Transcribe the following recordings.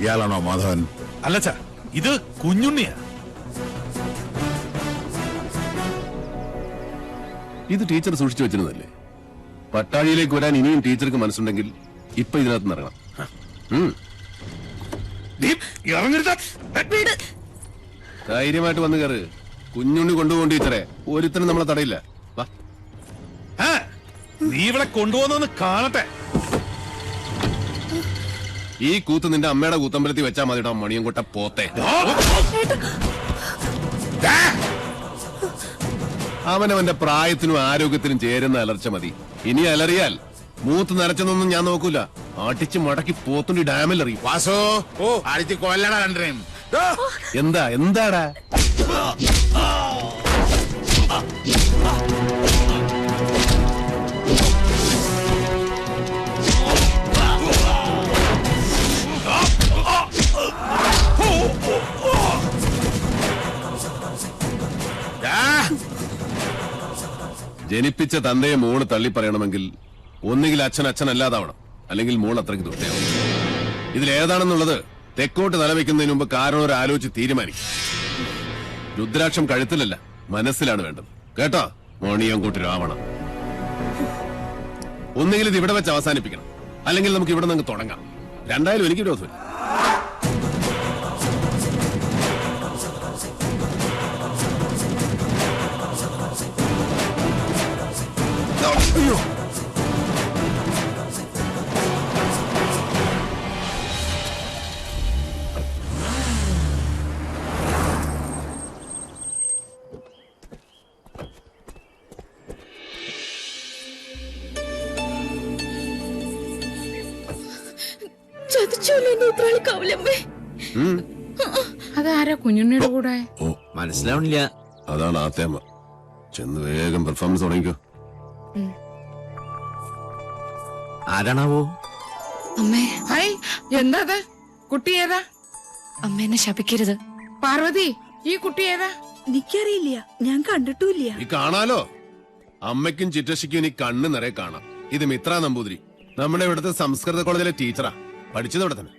ഇയാളാണോ മാധവൻ? അല്ലച്ചാ, ഇത് കുഞ്ഞുണ്ണിയാ. ഇത് ടീച്ചർ സൂക്ഷിച്ചു വെച്ചിരുന്നല്ലേ? പട്ടാഴിയിലേക്ക് വരാൻ ഇനിയും ടീച്ചർക്ക് മനസ്സുണ്ടെങ്കിൽ ഇപ്പൊ ഇതിനകത്ത് ഇറങ്ങണം. ധൈര്യമായിട്ട് വന്ന് കയറ്. കുഞ്ഞുണ്ണി കൊണ്ടുപോകും ടീച്ചറെ. ഒരുത്തനും നമ്മളെ തടയില്ല. നീ ഇവിടെ കൊണ്ടുപോകുന്നൊന്ന് കാണട്ടെ. ഈ കൂത്ത് നിന്റെ അമ്മയുടെ കൂത്തമ്പലത്തിൽ വെച്ചാൽ മതിട്ടോ മണിയും കൊട്ട പോത്തെ. അവനവന്റെ പ്രായത്തിനും ആരോഗ്യത്തിനും ചേരുന്ന അലർച്ച മതി. ഇനി അലറിയാൽ മൂത്ത് നരച്ചെന്നൊന്നും ഞാൻ നോക്കൂല. അടിച്ച് മടക്കി പോത്തുണ്ടി ഡാമിൽ എറിയും. വാസോ, ഓ അടിച്ച് കൊല്ലടാ രണ്ടരയും. എന്താടാ ജനിപ്പിച്ച തന്തയെ മോള് തള്ളി പറയണമെങ്കിൽ ഒന്നുകിൽ അച്ഛൻ അച്ഛനല്ലാതാവണം, അല്ലെങ്കിൽ മോൾ അത്രയ്ക്ക് ദുഷ്ടയാവണം. ഇതിലേതാണെന്നുള്ളത് തെക്കോട്ട് തലവെക്കുന്നതിന് മുമ്പ് കാരണം ഒരു ആലോചിച്ച് തീരുമാനിക്കും. രുദ്രാക്ഷം കഴുത്തിലല്ല, മനസ്സിലാണ് വേണ്ടത്. കേട്ടോ മോണിയംകൂട്ടി രാവണം. ഒന്നുകിൽ ഇത് ഇവിടെ വെച്ച് അവസാനിപ്പിക്കണം, അല്ലെങ്കിൽ നമുക്ക് ഇവിടെ നിന്ന് തുടങ്ങാം. രണ്ടായാലും എനിക്ക് വിരോധമില്ല. അയ്യോ, അതാരാ കുഞ്ഞുണ്ണിയുടെ കൂടെ? ഓ മനസ്സിലാവണില്ല. അതാണ് ആത്തേമ്മ. ചെന്ന് വേഗം പെർഫോമൻസ് തുടങ്ങിക്കോ. ആരാണാവോ? അമ്മേ, ഹായ്, എന്താ അത്? കുട്ടി ഏതാ? അമ്മേനെ ശപിക്കരുത്. പാർവതി, ഈ കുട്ടി ഏതാ? എനിക്കറിയില്ല, ഞാൻ കണ്ടിട്ടുമില്ല. ഈ കാണാലോ, അമ്മയ്ക്കും ചിറ്റശിക്കും ഇനി കണ്ണ് നിറയെ കാണാം. ഇത് മിത്ര നമ്പൂതിരി, നമ്മുടെ ഇവിടുത്തെ സംസ്കൃത കോളേജിലെ ടീച്ചറാ. പഠിച്ചത് ഇവിടെ തന്നെ.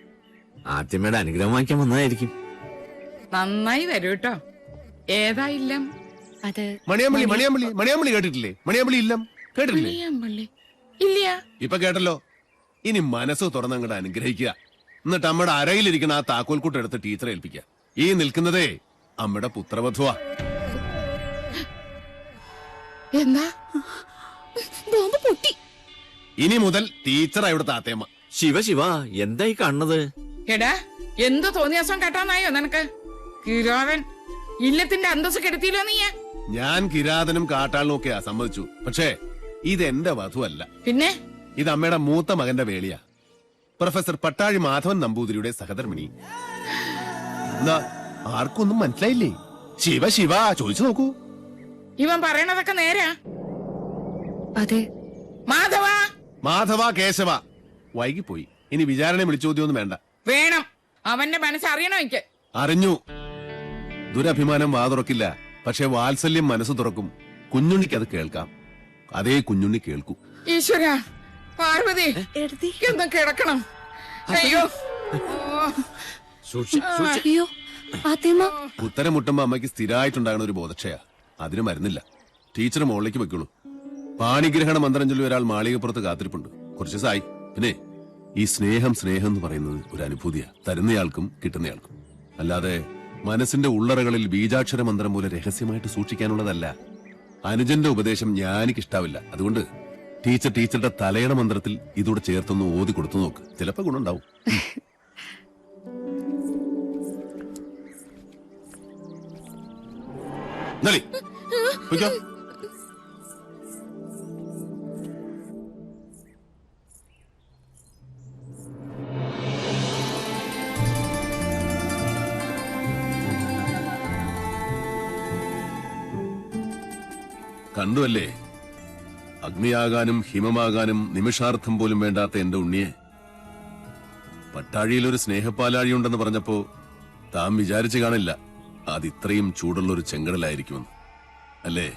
ആദ്യമേടെ അനുഗ്രഹം വാങ്ങിക്കാൻ വന്നതായിരിക്കും. നന്നായി വരൂ കേട്ടോ. ഏതാ ഇല്ലം? അത് മണിയാമ്പള്ളി. മണിയാമ്പള്ളി മണിയാമ്പള്ളി കേട്ടിട്ടില്ലേ? മണിയാമ്പള്ളി ഇല്ലം കേട്ടിട്ടില്ലേ? മണിയാമ്പള്ളി ഇല്ല. ഇപ്പൊ കേട്ടല്ലോ. ഇനി മനസ്സ് തുറന്നങ്ങോട്ട് അനുഗ്രഹിക്കുക. എന്നിട്ട് അമ്മയുടെ അരയിലിരിക്കുന്ന ആ താക്കോൽക്കൂട്ട് എടുത്ത് ടീച്ചറെ ഏൽപ്പിക്കുക. ഈ നിൽക്കുന്നതേ അമ്മയുടെ പുത്രവധുവാ. എന്താ? ബോംബ് പൊട്ടി. ഇനി മുതൽ ടീച്ചറാ ഇവിടുത്തെ ആത്തേമ്മ. ശിവ ശിവ, എന്തായി കാണുന്നത്? എടാ, എന്ത് തോന്നിയാസം കേട്ടാന്നായോ നിനക്ക്? കിരാവൻ ഇല്ലത്തിന്റെ അന്തസ് കെടുത്തിയില്ലോ നീ. ഞാൻ കിരാതനും കാട്ടാളിനും ഒക്കെയാ സമ്മതിച്ചു. പക്ഷേ ഇത് എന്റെ വധുവല്ല. പിന്നെ ഇത് അമ്മയുടെ മൂത്ത മകന്റെ വേളിയാ. പ്രൊഫസർ പട്ടാഴി മാധവൻ നമ്പൂതിരിയുടെ സഹധർമ്മിണി. എന്നാ ആർക്കൊന്നും മനസ്സിലായില്ലേ? ശിവ ശിവ ചോദിച്ചു നോക്കൂ. ഇവൻ പറയണതൊക്കെ നേരാ? അതെ. മാധവ, മാധവ കേശവ. വൈകിപ്പോയി. ഇനി വിചാരണ വിളിച്ചോദ്യമൊന്നും വേണ്ട. വേണം. അവന്റെ മനസ്സറിയണോ എനിക്ക്? അറിഞ്ഞു. ദുരഭിമാനം വാതുറക്കില്ല, പക്ഷെ വാത്സല്യം മനസ്സ് തുറക്കും. കുഞ്ഞുണ്ണിക്ക് അത് കേൾക്കാം. അതേ കുഞ്ഞുണ്ണി കേൾക്കൂ. ഈശ്വര, പാർവതി ഒന്ന് കിടക്കണം. അയ്യോ, അയ്യോ, ആത്തേമ്മ. ഉത്തരം മുട്ടുമ്പോ അമ്മയ്ക്ക് സ്ഥിരമായിട്ടുണ്ടാകുന്ന ഒരു ബോധക്ഷയാ. അതിന് മരുന്നില്ല. ടീച്ചർ മുകളിലേക്ക് വെക്കുള്ളൂ. പാണിഗ്രഹണ മന്ത്രം ചൊല്ലി ഒരാൾ മാളികപ്പുറത്ത് കാത്തിരിപ്പുണ്ട്. കുറച്ച് ദിവസമായി. പിന്നെ ഈ സ്നേഹം എന്ന് പറയുന്നത് ഒരു അനുഭൂതിയാ, തരുന്നയാൾക്കും കിട്ടുന്നയാൾക്കും. അല്ലാതെ മനസ്സിന്റെ ഉള്ളറകളിൽ ബീജാക്ഷര മന്ത്രം പോലെ രഹസ്യമായിട്ട് സൂക്ഷിക്കാനുള്ളതല്ല. അനുജന്റെ ഉപദേശം ഞാനിക്കിഷ്ടാവില്ല. അതുകൊണ്ട് ടീച്ചറുടെ തലയുടെ മന്ത്രത്തിൽ ഇതൂടെ ചേർത്തൊന്ന് ഓതി കൊടുത്തു നോക്ക്. ചിലപ്പോ ഗുണുണ്ടാവും. കണ്ടുവല്ലേ, അഗ്നിയാകാനും ഹിമമാകാനും നിമിഷാർത്ഥം പോലും വേണ്ടാത്ത എന്റെ ഉണ്ണിയെ. പട്ടാഴിയിൽ ഒരു സ്നേഹപ്പാലാഴിയുണ്ടെന്ന് പറഞ്ഞപ്പോ താൻ വിചാരിച്ചു കാണില്ല അതിത്രയും ചൂടുള്ളൊരു ചെങ്കടലായിരിക്കുമെന്ന്. അല്ലേ?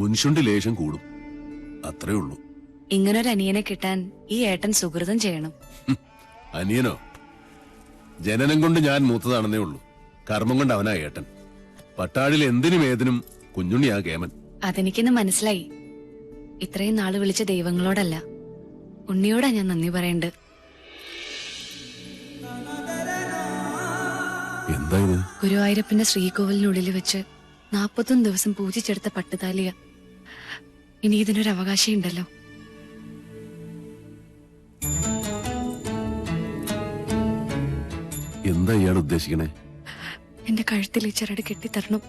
മുൻഷുണ്ടി ലേശം കൂടും, അത്രേ ഉള്ളൂ. ഇങ്ങനൊരു അനിയനെ കിട്ടാൻ ഈ ഏട്ടൻ സുഹൃതം ചെയ്യണം. അനിയനോ? ജനനം കൊണ്ട് ഞാൻ മൂത്തതാണെന്നേ ഉള്ളൂ. കർമ്മം കൊണ്ട് അവനാ ഏട്ടൻ. പട്ടാഴിൽ എന്തിനും ഏതിനും കുഞ്ഞുണ്ണിയാ കേമൻ. അതെനിക്കിന്ന് മനസ്സിലായി. ഇത്രയും നാള് വിളിച്ച ദൈവങ്ങളോടല്ല, ഉണ്ണിയോടാ ഞാൻ നന്ദി പറയണ്ട്. എന്താ ഇത്? ഗുരുവായൂരപ്പന്റെ ശ്രീകോവിലിനുള്ളിൽ വെച്ച് 41 ദിവസം പൂജിച്ചെടുത്ത പട്ടുതാലിയ. ഇനി ഇതിനൊരു അവകാശം ഉണ്ടല്ലോ. എന്താ ഇയാൾ ഉദ്ദേശിക്കണേ? എന്റെ കഴുത്തിൽ ഈ ചരട് കെട്ടിത്തരണം.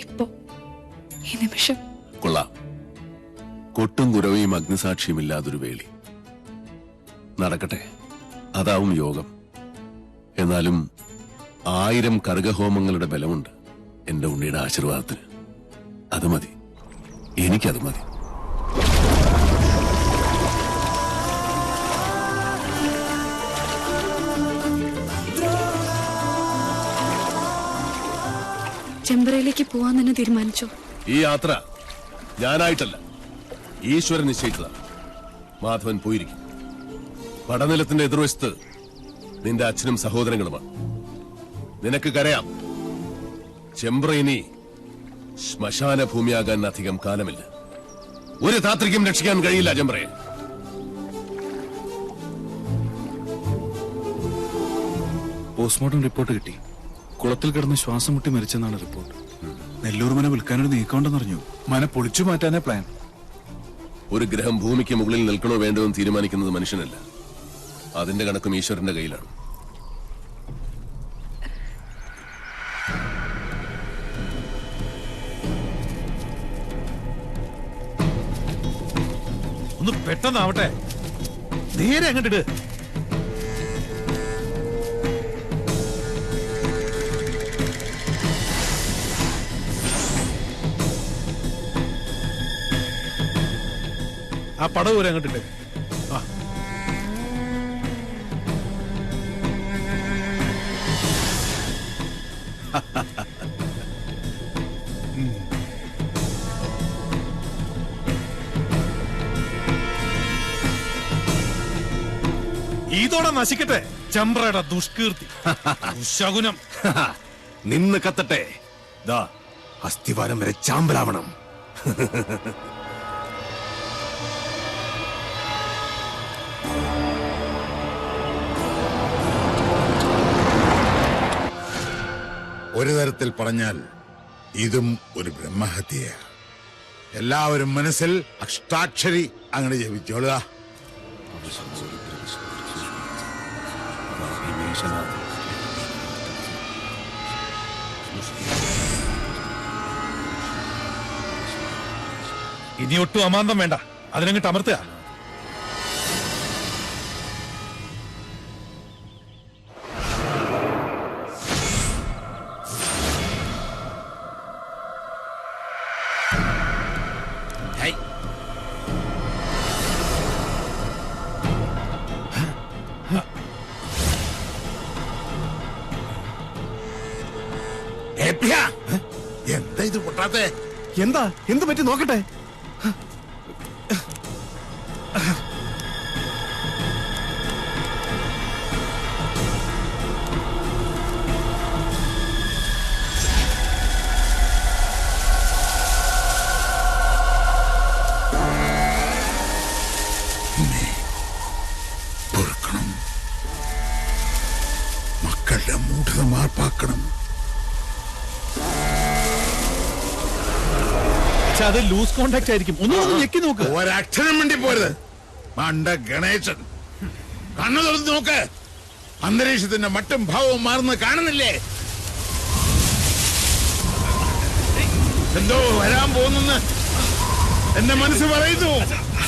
ഇപ്പോ ഈ നിമിഷം. കൊള്ളാം. കൊട്ടും കുരവയും അഗ്നിസാക്ഷിയുമില്ലാതൊരു വേളി നടക്കട്ടെ, അതാവും യോഗം. എന്നാലും 1000 കർഗഹോമങ്ങളുടെ ബലമുണ്ട് എന്റെ ഉണ്ണിയുടെ ആശീർവാദത്തിന്. അത് മതി, എനിക്കത് മതി. ചെമ്പറയിലേക്ക് പോവാൻ തന്നെ തീരുമാനിച്ചോ? ഈ യാത്ര ഞാനായിട്ടല്ല, ഈശ്വരൻ നിശ്ചയിച്ചതാണ്. മാധവൻ പോയിരിക്കും. പടനിലത്തിന്റെ എതിർവശത്ത് നിന്റെ അച്ഛനും സഹോദരങ്ങളുമാണ്. നിനക്ക് കരയാം, ചെമ്പ്ര ഇനി ശ്മശാന ഭൂമിയാകാൻ അധികം കാലമില്ല. ഒരു ധാത്രിക്കും രക്ഷിക്കാൻ കഴിയില്ല ചെമ്പ്രയെ. പോസ്റ്റ്മോർട്ടം റിപ്പോർട്ട് കിട്ടി. കുളത്തിൽ കിടന്ന് ശ്വാസം മുട്ടി മരിച്ചെന്നാണ് റിപ്പോർട്ട്. നെല്ലൂർ മന വിൽക്കാനൊരു നീക്കമുണ്ടെന്നറിഞ്ഞു. മന പൊളിച്ചു മാറ്റാനേ പ്ലാൻ. ഒരു ഗ്രഹം ഭൂമിക്ക് മുകളിൽ നിൽക്കണോ വേണ്ടോ എന്ന് തീരുമാനിക്കുന്നത് മനുഷ്യനല്ല. അതിന്റെ കണക്കും ഈശ്വരന്റെ കയ്യിലാണ്. ഒന്ന് പെട്ടെന്നാവട്ടെ. നേരെ അങ്ങോട്ടിട്. ആ പടവ് വരെ അങ്ങോട്ടിട്ട്. ആ ഇതോടെ നശിക്കട്ടെ ചെമ്പ്രയുടെ ദുഷ്കീർത്തി, ദുശകുനം. നിന്ന് കത്തട്ടെ. ദാ അസ്ഥിവാരം വരെ ചാമ്പലാവണം. ഒരു തരത്തിൽ പറഞ്ഞാൽ ഇതും ഒരു ബ്രഹ്മഹത്യ. എല്ലാവരും മനസ്സിൽ അഷ്ടാക്ഷരി അങ്ങനെ ജപിച്ചോളുക. ഇനി ഒട്ടും അമാന്തം വേണ്ട, അതിനങ്ങിട്ട് അമർത്തുക. എന്താ ഇത് പൊട്ടാത്തെ? എന്താ എന്ത് പറ്റി നോക്കട്ടെ. പൊറുക്കണം, മക്കളുടെ മൂഢത മാർപ്പാക്കണം. അത് ലൂസ് കോണ്ടാക്ട് ആയിരിക്കും. ഒന്നും ഞെക്കി നോക്ക്. ഒരക്ഷരം വേണ്ടി പോരുത്. മണ്ട ഗണേശൻ, കണ്ണു തുറന്ന് നോക്ക്. അന്തരീക്ഷത്തിന്റെ മട്ടും ഭാവവും മാറുന്ന കാണുന്നില്ലേ? എന്തോ വരാൻ പോകുന്നെന്ന് എന്റെ മനസ്സ് പറയുന്നു.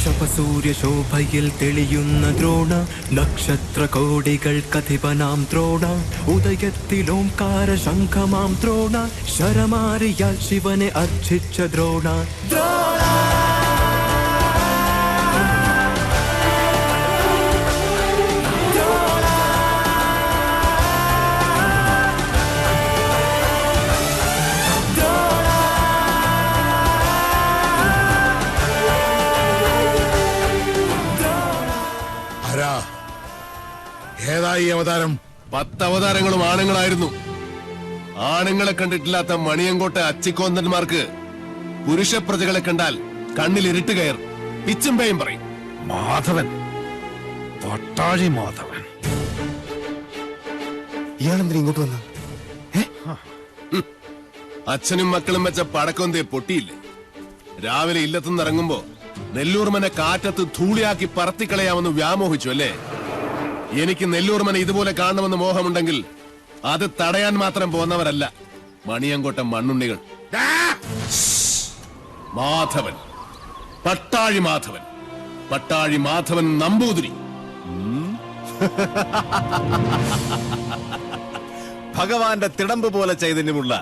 ശപസൂര്യ ശോഭയിൽ തെളിയുന്ന ദ്രോണ, നക്ഷത്ര കോടികൾ കഥിപനാം ദ്രോണ, ഉദയത്തിലോംകാര ശംഖമാം ദ്രോണ, ശരമാരിയാൽ ശിവനെ അർച്ചിച്ച ദ്രോണ. ഈ അവതാരം? 10 അവതാരങ്ങളും ആണുങ്ങളായിരുന്നു. ആണുങ്ങളെ കണ്ടിട്ടില്ലാത്ത മണിയങ്കോട്ടെ അച്ചിക്കോന്തന്മാർക്ക് പുരുഷ പ്രജകളെ കണ്ടാൽ കണ്ണിൽ ഇരുട്ട് കയർ പിച്ചും പേയും പറയും. മാധവൻ, പട്ടാഴി മാധവൻ. ഇയാളെന്തിനാ ഇങ്ങോട്ട് വന്ന? അച്ഛനും മക്കളും വെച്ച പടക്കൊന്തേ പൊട്ടിയില്ലേ? രാവിലെ ഇല്ലത്തുനിന്ന് ഇറങ്ങുമ്പോ നെല്ലൂർമനെ കാറ്റത്ത് ധൂളിയാക്കി പറത്തിക്കളയാമെന്ന് വ്യാമോഹിച്ചു അല്ലേ? എനിക്ക് നെല്ലൂർമനെ ഇതുപോലെ കാണണമെന്ന് മോഹമുണ്ടെങ്കിൽ അത് തടയാൻ മാത്രം പോന്നവരല്ല മണിയങ്കോട്ട മണ്ണുണ്ണികൾ. മാധവൻ, പട്ടാഴി മാധവൻ, പട്ടാഴി മാധവൻ നമ്പൂതിരി. ഭഗവാന്റെ തിടമ്പ് പോലെ ചൈതന്യമുള്ള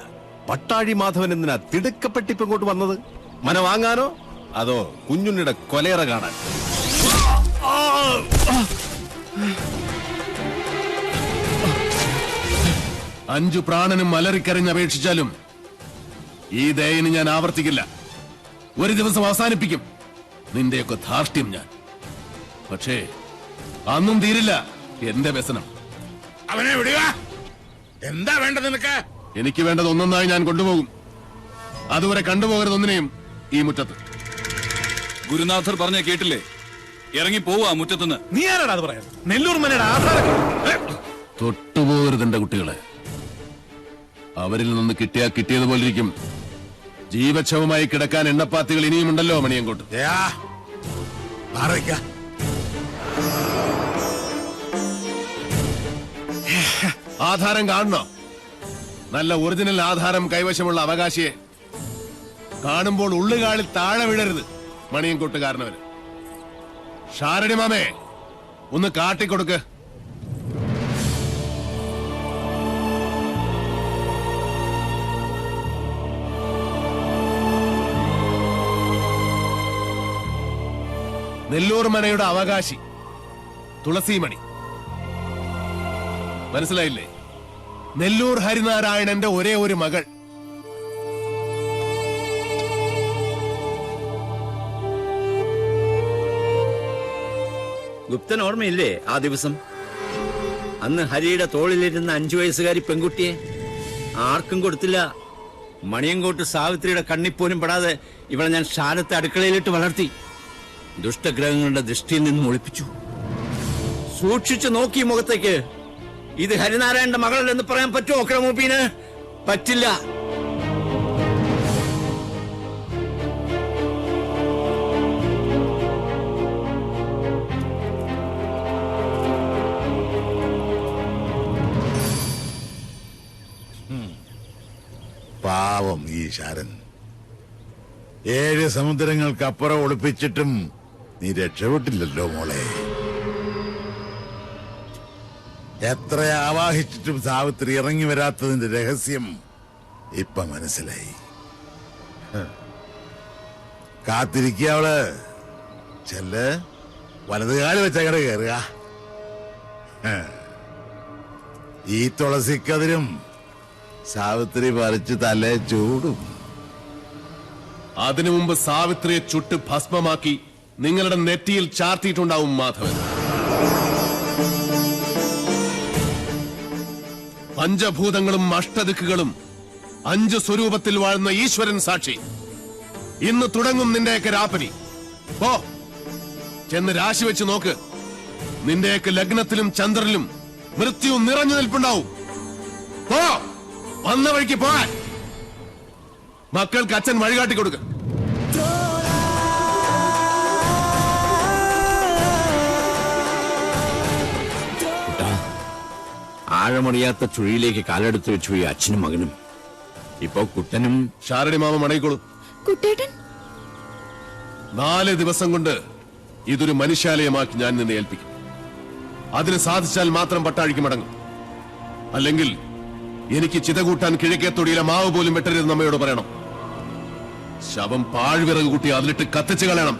പട്ടാഴി മാധവൻ എന്തിനാ തിടുക്കപ്പെട്ടിപ്പ് ഇങ്ങോട്ട് വന്നത്? മന വാങ്ങാനോ അതോ കുഞ്ഞുണ്ണിയുടെ കൊലേറ കാണാൻ? അഞ്ചു പ്രാണനും അലറിക്കരഞ്ഞപേക്ഷിച്ചാലും ഈ ദയന് ഞാൻ ആവർത്തിക്കില്ല. ഒരു ദിവസം അവസാനിപ്പിക്കും നിന്റെയൊക്കെ ധാർഷ്ട്യം ഞാൻ. പക്ഷേ അന്നും തീരില്ല എന്റെ വ്യസനം. അവനെ വിടുക. എന്താ വേണ്ടത് നിനക്ക്? എനിക്ക് വേണ്ടത് ഒന്നൊന്നായി ഞാൻ കൊണ്ടുപോകും. അതുവരെ കണ്ടുപോകരുത് ഒന്നിനെയും ഈ മുറ്റത്ത്. ഗുരുനാഥർ പറഞ്ഞ കേട്ടില്ലേ? ഇറങ്ങി പോവാ മുറ്റത്തുനിന്ന്. നീ ആരാടാ അത് പറയാൻ? നെല്ലൂർ മനയുടെ ആധാരം തൊട്ടുപോകരുത് എന്റെ കുട്ടികളെ. അവരിൽ നിന്ന് കിട്ടിയാ കിട്ടിയതുപോലെ ഇരിക്കും. ജീവച്ഛവമായി കിടക്കാൻ എണ്ണപ്പാത്തികൾ ഇനിയുമുണ്ടല്ലോ മണിയങ്കോട്ട്. ആധാരം കാണണോ? നല്ല ഒറിജിനൽ ആധാരം കൈവശമുള്ള അവകാശിയെ കാണുമ്പോൾ ഉള്ളുകാളിൽ താഴെ വീഴരുത് മണിയങ്കോട്ടുകാരനവര്. ഷാരടി മാമേ, ഒന്ന് കാട്ടിക്കൊടുക്ക്. നെല്ലൂർ മനയുടെ അവകാശി തുളസിമണി. മനസ്സിലായില്ലേ? നെല്ലൂർ ഹരിനാരായണന്റെ ഒരേ ഒരു മകൾ. ഗുപ്തൻ ഓർമ്മയില്ലേ ആ ദിവസം? അന്ന് ഹരിയുടെ തോളിലിരുന്ന 5 വയസ്സുകാരി പെൺകുട്ടിയെ ആർക്കും കൊടുത്തില്ല. മണിയങ്കോട്ട് സാവിത്രിയുടെ കണ്ണിപ്പോലും പെടാതെ ഇവളെ ഞാൻ ശാലത്തെ അടുക്കളയിലിട്ട് വളർത്തി. ദുഷ്ടഗ്രഹങ്ങളുടെ ദൃഷ്ടിയിൽ നിന്നും ഒളിപ്പിച്ചു. സൂക്ഷിച്ചു നോക്കി മുഖത്തേക്ക്. ഇത് ഹരിനാരായണന്റെ മകളല്ലെന്ന് പറയാൻ പറ്റുമോ ക്രമൂപ്പീന്? പറ്റില്ല. പാവം ഈ ശാരൻ. 7 സമുദ്രങ്ങൾക്കപ്പുറം ഒളിപ്പിച്ചിട്ടും നീ രക്ഷപ്പെട്ടില്ലല്ലോ മോളെ. എത്ര ആവാഹിച്ചിട്ടും സാവിത്രി ഇറങ്ങി വരാത്തതിന്റെ രഹസ്യം ഇപ്പൊ മനസ്സിലായി. കാത്തിരിക്കുക അവള്. ചെല്ല്, വലതുകാല് വെച്ചങ്ങടെ കയറുക. ഈ തുളസിക്കതിരും സാവിത്രി പറിച്ച് തലേ ചൂടും. അതിനു മുമ്പ് സാവിത്രിയെ ചുട്ട് ഭസ്മമാക്കി നിങ്ങളുടെ നെറ്റിയിൽ ചാർത്തിയിട്ടുണ്ടാവും മാധവൻ. പഞ്ചഭൂതങ്ങളും അഷ്ടദിക്കുകളും 5 സ്വരൂപത്തിൽ വാഴുന്ന ഈശ്വരൻ സാക്ഷി. ഇന്ന് തുടങ്ങും നിന്റെയൊക്കെ രാപ്പനി. പോ, ചെന്ന് രാശി വെച്ച് നോക്ക്. നിന്റെയൊക്കെ ലഗ്നത്തിലും ചന്ദ്രനിലും മൃത്യു നിറഞ്ഞു നിൽപ്പുണ്ടാവും. പോ, വന്ന വഴിക്ക് പോകാൻ. മക്കൾക്ക് അച്ഛൻ വഴികാട്ടി കൊടുക്ക. ആഴമറിയാത്ത ചുഴിയിലേക്ക് കാലെടുത്ത് വെച്ചു ഈ അച്ഛനും മകനും. ഇപ്പോ കുട്ടനും ഷാരടി മാമ മടങ്ങിക്കോളൂ. കുട്ടേട്ടൻ 4 ദിവസം കൊണ്ട് ഇതൊരു മനുഷ്യാലയമാക്കി ഞാൻ നിന്നെ ഏൽപ്പിക്കും. അതിന് സാധിച്ചാൽ മാത്രം പട്ടാഴിക്ക് മടങ്ങും. അല്ലെങ്കിൽ എനിക്ക് ചിത കൂട്ടാൻ കിഴക്കേത്തൊടിയിലെ മാവ് പോലും വെട്ടരുതെന്ന് അമ്മയോട് പറയണം. ശവം പാഴ്വിറക് കൂട്ടി അതിലിട്ട് കത്തിച്ചു കളയണം.